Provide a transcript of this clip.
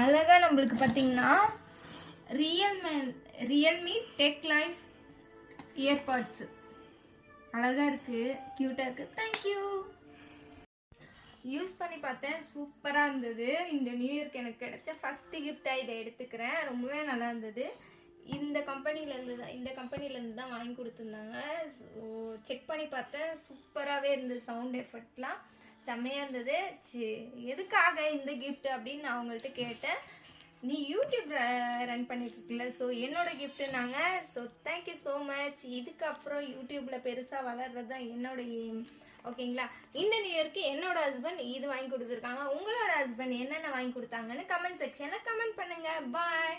அழகா நம்மளுக்கு பார்த்தீங்கன்னா ரியல்மி டெக் லைஃப் இயர்பாட்ஸ் அழகா இருக்கு, கியூட்டா இருக்கு. தேங்க்யூ. யூஸ் பண்ணி பார்த்தேன், சூப்பராக இருந்தது. இந்த நியூ இயர்க்கு எனக்கு கிடைச்ச ஃபஸ்ட்டு கிஃப்டாக இதை எடுத்துக்கிறேன். ரொம்பவே நல்லா இருந்தது. இந்த கம்பெனிலேருந்து தான் வாங்கி கொடுத்துருந்தாங்க. ஸோ செக் பண்ணி பார்த்தேன், சூப்பராகவே இருந்தது. சவுண்ட் எஃபெக்ட்லாம் செம்மையாக இருந்தது. எதுக்காக இந்த கிஃப்ட் அப்படின்னு நான் அவங்கள்ட்ட கேட்டேன். நீ யூடியூப் ரன் பண்ணிட்டு இருக்கல, ஸோ என்னோட கிஃப்ட்டுனாங்க. So thank you so much. இதுக்கப்புறம் யூடியூப்பில் பெருசாக வளர்றது தான் என்னோட எய்ம். ஓகேங்களா? இந்த நியூ இயர்க்கு என்னோட ஹஸ்பண்ட் இது வாங்கி கொடுத்துருக்காங்க. உங்களோட ஹஸ்பண்ட் என்னென்ன வாங்கி கொடுத்தாங்கன்னு கமெண்ட் செக்ஷனில் கமெண்ட் பண்ணுங்கள். பாய்.